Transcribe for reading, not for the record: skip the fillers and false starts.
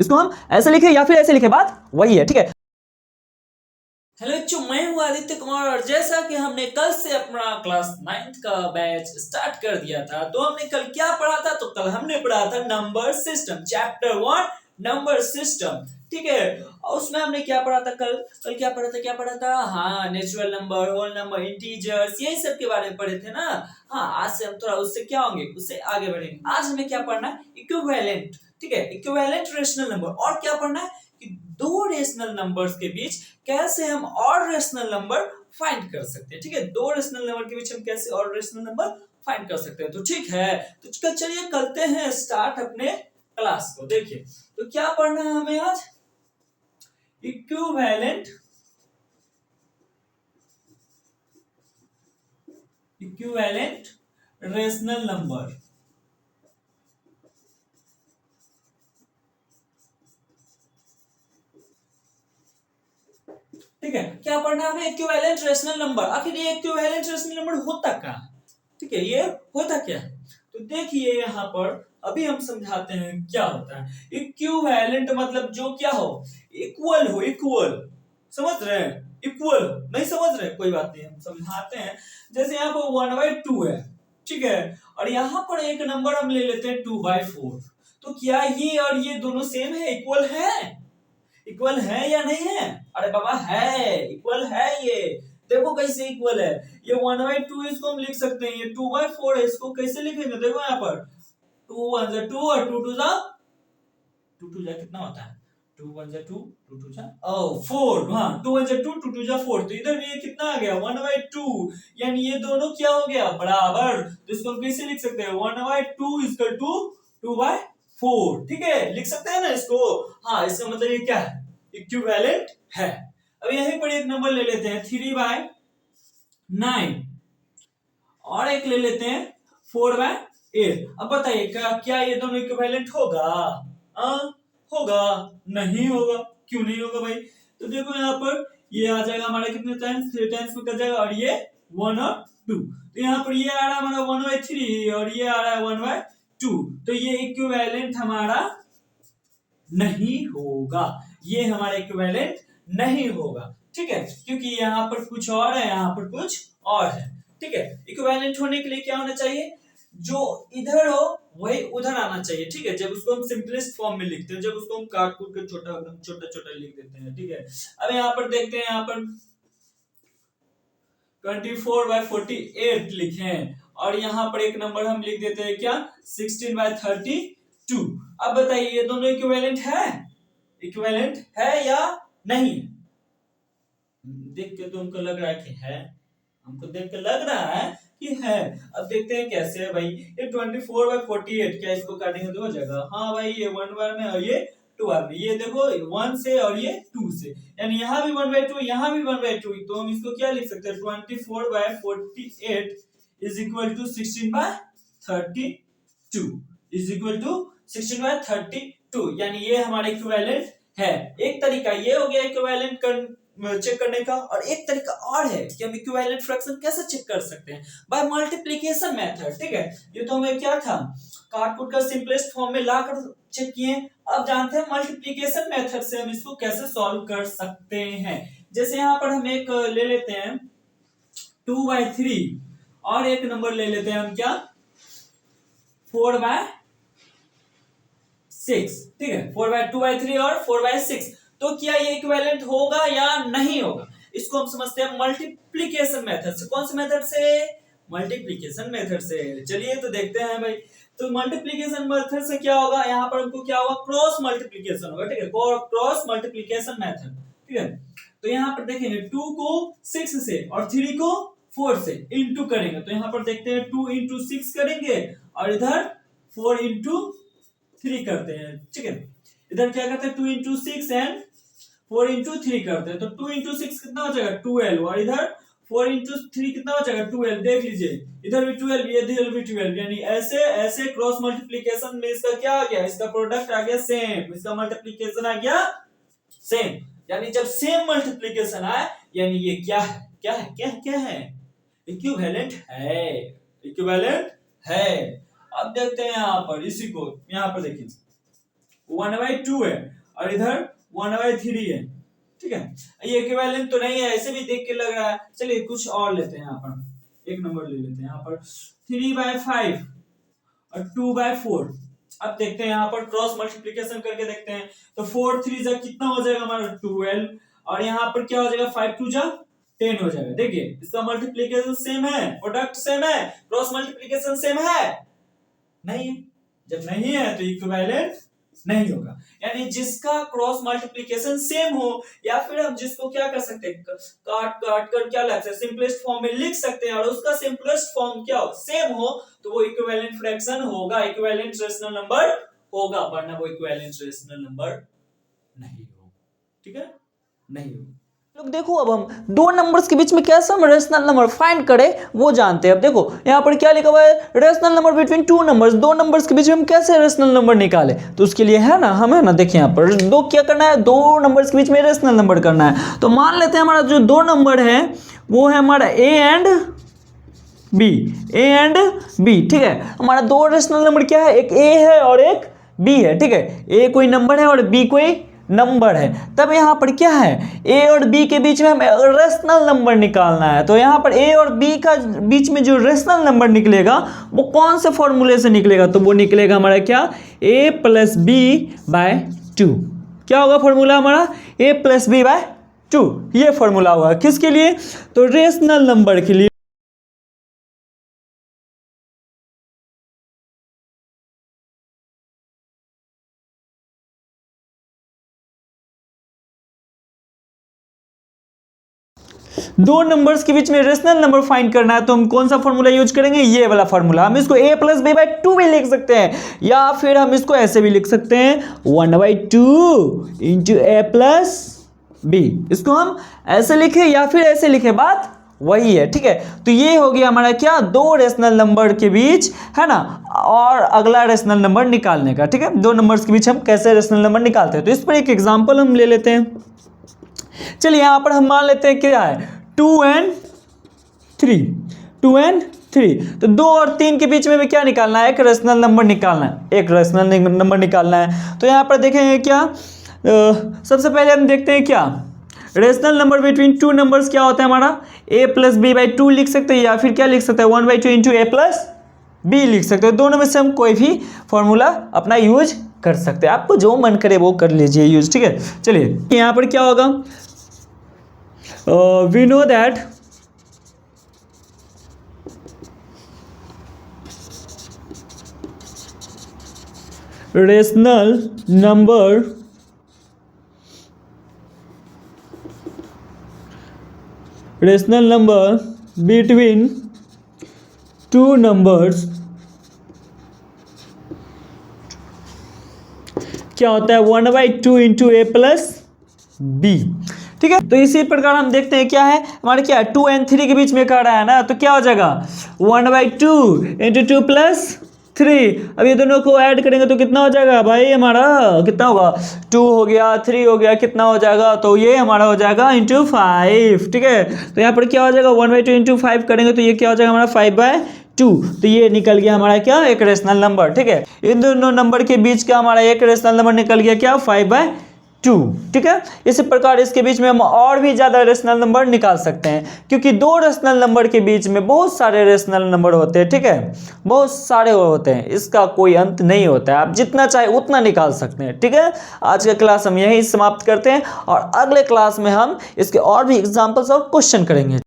इसको हम ऐसे लिखे या फिर ऐसे लिखे, बात वही है, ठीक है। हेलो बच्चों, मैं हूँ आदित्य कुमार और जैसा कि हमने कल से अपना क्लास 9th का बैच स्टार्ट कर दिया था, तो हमने कल क्या पढ़ा था? तो कल हमने पढ़ा था number system, chapter 1 number system, ठीक है। और उसमें हमने क्या पढ़ा था? कल क्या पढ़ा था? हाँ, natural number, whole number, integers, यही सब के बारे में पढ़े थे ना। हाँ, आज से हम थोड़ा उससे क्या होंगे, उससे आगे बढ़ेंगे। आज हमें क्या पढ़ना है? इक्विवेलेंट, ठीक है, इक्विवेलेंट रेशनल नंबर। और क्या पढ़ना है कि दो रेशनल नंबर्स के बीच कैसे हम और रेशनल नंबर फाइंड कर सकते हैं, ठीक है। दो रेशनल नंबर के बीच हम कैसे और रेशनल नंबर फाइंड कर सकते हैं, तो ठीक है। तो चलिए करते हैं स्टार्ट अपने क्लास को। देखिए, तो क्या पढ़ना है हमें आज? इक्विवेलेंट रेशनल नंबर, ठीक है। क्या पढ़ना है हमें? Equivalent rational number. आखिर ये इक्विवेलेंट रेशनल नंबर होता क्या, ठीक है, ये होता क्या? तो देखिए यहाँ पर अभी हम समझाते हैं क्या होता है। इक्विवेलेंट मतलब जो क्या हो, इक्वल हो, इक्वल, समझ रहे हैं? इक्वल हो, नहीं समझ रहे? कोई बात नहीं, हम समझाते हैं। जैसे यहाँ पर 1/2 है, ठीक है, और यहाँ पर एक नंबर हम ले लेते हैं 2/4। तो क्या ये और ये दोनों सेम है, इक्वल है? इक्वल है या नहीं है? अरे बाबा है, इक्वल है ये। देखो कैसे इक्वल है। ये 1/2 इसको हम लिख सकते हैं, ये 2/4 है, इसको कैसे लिखेंगे? देखो यहाँ पर 2 1 जा 2 और 2 2 जा 2 2 जा कितना होता है? 2 1 जा 2, 2 2 जा 4। हाँ, 2 1 जा 2, 2 2 जा 4। तो इधर भी ये कितना आ गया? 1/2। यानी ये दोनों क्या हो गया? बराबर। तो इसको हम कैसे लिख सकते हैं? 1/2 इक्वल टू 2/4, ठीक है, लिख सकते हैं ना इसको। हाँ, इसका मतलब ये क्या है? इक्विवेलेंट है। अब यहीं पर एक नंबर ले लेते हैं 3/9 और एक ले लेते हैं 4/8। अब बताइए क्या ये दोनों इक्विवेलेंट होगा? होगा? नहीं होगा। क्यों नहीं होगा भाई? तो देखो यहाँ पर ये आ जाएगा हमारा कितने टाइम्स? 3 टाइम्स में कर जाएगा, और ये 1 और 2। तो यहाँ पर ये आ रहा है हमारा 1/3 और ये आ रहा है 1/2। तो ये इक्विवेलेंट हमारा नहीं होगा, ये हमारा इक्विवेलेंट नहीं होगा, ठीक है, क्योंकि यहाँ पर कुछ और है, यहाँ पर कुछ और है, ठीक है। इक्विवेलेंट होने के लिए क्या होना चाहिए? जो इधर हो वही उधर आना चाहिए, ठीक है। जब उसको हम सिंपलेस्ट फॉर्म में लिखते हैं, जब उसको हम काट कूट के छोटा छोटा छोटा लिख देते हैं, ठीक है। अब यहाँ पर देखते हैं, यहाँ पर 24/48 लिखे, और यहाँ पर एक नंबर हम लिख देते हैं क्या? 16/32। अब बताइए ये दोनों इक्विवेलेंट है? इक्विवेलेंट है या नहीं? देख के तो हमको लग रहा है कि है, हमको देख के लग रहा है कि है। अब देखते हैं कैसे है भाई। ये 24/48, क्या इसको काटेंगे तो हो जाएगा? हाँ भाई, ये 1 बार में और ये 2 बार में। ये देखो 1 से और ये 2 से, यानी यहाँ भी 1/2, यहाँ भी 1/2। तो हम इसको क्या लिख सकते हैं? 24/48 is equal to 16/32 is equal to 16/32, यानी ये हमारा इक्विवेलेंट है। एक तरीका ये हो गया इक्विवेलेंट चेक करने का, और एक तरीका और है कि हम इक्विवेलेंट फ्रैक्शन कैसे चेक कर सकते हैं? बाय मल्टीप्लिकेशन मेथड, ठीक है। ये तो हमें क्या था, काट कूट कर सिंपलेस्ट फॉर्म में लाकर चेक किए। अब जानते हैं मल्टीप्लिकेशन मेथड से हम इसको कैसे सॉल्व कर सकते हैं। जैसे यहाँ पर हम एक ले लेते हैं 2/3 और एक नंबर ले लेते हैं हम क्या? 4/6, ठीक है। 2/3 और 4/6। तो क्या ये इक्विवेलेंट होगा या नहीं होगा? इसको हम समझते हैं मल्टीप्लिकेशन मेथड से। कौन से मेथड से? मल्टीप्लिकेशन मेथड से। चलिए तो देखते हैं भाई। तो मल्टीप्लिकेशन मेथड से क्या होगा? यहाँ पर हमको क्या होगा? क्रॉस मल्टीप्लिकेशन होगा, ठीक है, क्रॉस मल्टीप्लिकेशन मेथड, ठीक है। तो यहाँ पर देखेंगे 2 को 6 से और 3 को 4 से इंटू करेंगे, तो यहाँ पर देखते हैं 2 × 6 करेंगे और इधर 4 × 3 करते हैं, ठीक है। इधर क्या करते हैं? 2 × 6 एंड 4 × 3 करते हैं, तो 2 × 6 कितना हो जाएगा? 12, और इधर 4 × 3 कितना हो जाएगा? 12। देख लीजिए, इधर भी 12, इधर भी 12, यानी ऐसे ऐसे क्रॉस मल्टीप्लिकेशन में इसका क्या आ गया? इसका प्रोडक्ट आ गया सेम, इसका मल्टीप्लिकेशन आ गया सेम। यानी जब सेम मल्टीप्लिकेशन आए, यानी ये क्या है? क्या है? क्या है? क्या है? इक्विवेलेंट है, इक्विवेलेंट है। अब देखते हैं यहाँ पर इसी को, यहाँ पर देखिए 1/2 है और इधर 1/3 है, ठीक है। ये इक्विवेलेंट तो नहीं है, ऐसे भी देख के लग रहा है। चलिए कुछ और लेते हैं, यहाँ पर एक नंबर ले लेते हैं, यहाँ पर 3/5 और 2/4। अब देखते हैं यहाँ पर क्रॉस मल्टीप्लिकेशन करके देखते हैं। तो 4 3 जा कितना हो जाएगा हमारा 12, और यहाँ पर क्या हो जाएगा 5 2 जा 10 हो जाएगा। देखिए इसका मल्टीप्लिकेशन सेम है, प्रोडक्ट सेम है, क्रॉस मल्टीप्लिकेशन सेम है, नहीं है। जब नहीं है तो इक्विवेलेंट नहीं होगा। यानी जिसका क्रॉस मल्टीप्लिकेशन सेम हो, या फिर हम जिसको क्या कर सकते हैं, काट काट कर क्या लिख सकते हैं, सिंपलेस्ट फॉर्म में लिख सकते हैं, और उसका सिंपलेस्ट फॉर्म क्या हो, सेम हो, तो वो इक्विवेलेंट फ्रैक्शन होगा, इक्विवेलेंट रेशनल नंबर होगा, वरना वो इक्विवेलेंट रेशनल नंबर नहीं हो। ठीक है, नहीं हो। लोग देखो, अब हम दो नंबर्स के बीच में कैसे हम रेशनल नंबर फाइंड करें वो जानते हैं। अब देखो यहाँ पर क्या लिखा हुआ है, rational number between two numbers, दो नंबर्स के बीच में हम कैसे रेशनल नंबर निकालें। तो उसके लिए है ना, हमें ना देखिए यहाँ पर दो क्या करना है, दो नंबर्स के बीच में रेशनल नंबर करना है। तो मान लेते हैं हमारा जो दो नंबर है वो है हमारा A and B, A and B, ठीक है। हमारा दो रेशनल नंबर क्या है, एक ए है और एक बी है, ठीक है। ए कोई नंबर है और बी कोई नंबर है। तब यहाँ पर क्या है, ए और बी के बीच में हमें रेशनल नंबर निकालना है। तो यहाँ पर ए और बी का बीच में जो रेशनल नंबर निकलेगा वो कौन से फॉर्मूले से निकलेगा, तो वो निकलेगा हमारा क्या, a प्लस बी बाय 2। क्या होगा फॉर्मूला हमारा, a प्लस बी बाय 2, ये फॉर्मूला होगा किसके लिए, तो रेशनल नंबर के लिए। दो नंबर्स के बीच में रेशनल नंबर फाइंड करना है तो हम कौन सा फॉर्मूला यूज करेंगे, ये वाला फॉर्मूला। हम इसको a प्लस बी बाई 2 भी लिख सकते हैं, या फिर हम इसको ऐसे भी लिख सकते हैं 1/2 इंटू a प्लस बी। इसको हम ऐसे लिखे या फिर ऐसे लिखे, बात वही है, ठीक है। तो ये हो गया हमारा क्या, दो रेशनल नंबर के बीच, है ना, और अगला रेशनल नंबर निकालने का, ठीक है। दो नंबर्स के बीच हम कैसे रेशनल नंबर निकालते हैं, तो इस पर एक एग्जाम्पल हम ले लेते हैं। चलिए यहाँ पर हम मान लेते हैं क्या है, 2 and 3, 2 and 3। तो 2 और 3 के बीच में भी क्या निकालना है, एक रेशनल नंबर निकालना है, एक रेशनल नंबर निकालना है। तो यहाँ पर देखेंगे क्या, सबसे पहले हम देखते हैं क्या, rational number between two numbers क्या होता है हमारा, a प्लस बी बाई 2 लिख सकते हैं, या फिर क्या लिख सकते हैं 1/2 इंटू a प्लस बी लिख सकते हैं। दोनों में से हम कोई भी फॉर्मूला अपना यूज कर सकते हैं, आपको जो मन करे वो कर लीजिए यूज, ठीक है। चलिए यहाँ पर क्या होगा, we know that rational number between two numbers क्या होता है, 1/2 इंटू a प्लस बी, ठीक है। तो इसी प्रकार हम देखते हैं क्या है हमारे, क्या 2 and 3 के बीच में कर रहा है ना, तो क्या हो जाएगा 1/2 इंटू 2 प्लस 3। अब ये दोनों को ऐड करेंगे तो कितना हो जाएगा भाई, हमारा कितना होगा, 2 हो गया 3 हो गया, कितना हो जाएगा, तो ये हमारा हो जाएगा इंटू 5, ठीक है। तो यहाँ पर क्या हो जाएगा 1/2 इंटू 5 करेंगे तो ये क्या हो जाएगा हमारा 5/2। तो ये निकल गया हमारा क्या, एक रेशनल नंबर, ठीक है। इन दोनों नंबर के बीच का हमारा एक रेशनल नंबर निकल गया क्या, 5/2, ठीक है। इसी प्रकार इसके बीच में हम और भी ज़्यादा रेशनल नंबर निकाल सकते हैं, क्योंकि दो रेशनल नंबर के बीच में बहुत सारे रेशनल नंबर होते हैं, ठीक है, बहुत सारे होते हैं, इसका कोई अंत नहीं होता है, आप जितना चाहे उतना निकाल सकते हैं, ठीक है। आज का क्लास हम यहीं समाप्त करते हैं और अगले क्लास में हम इसके और भी एग्जाम्पल्स और क्वेश्चन करेंगे।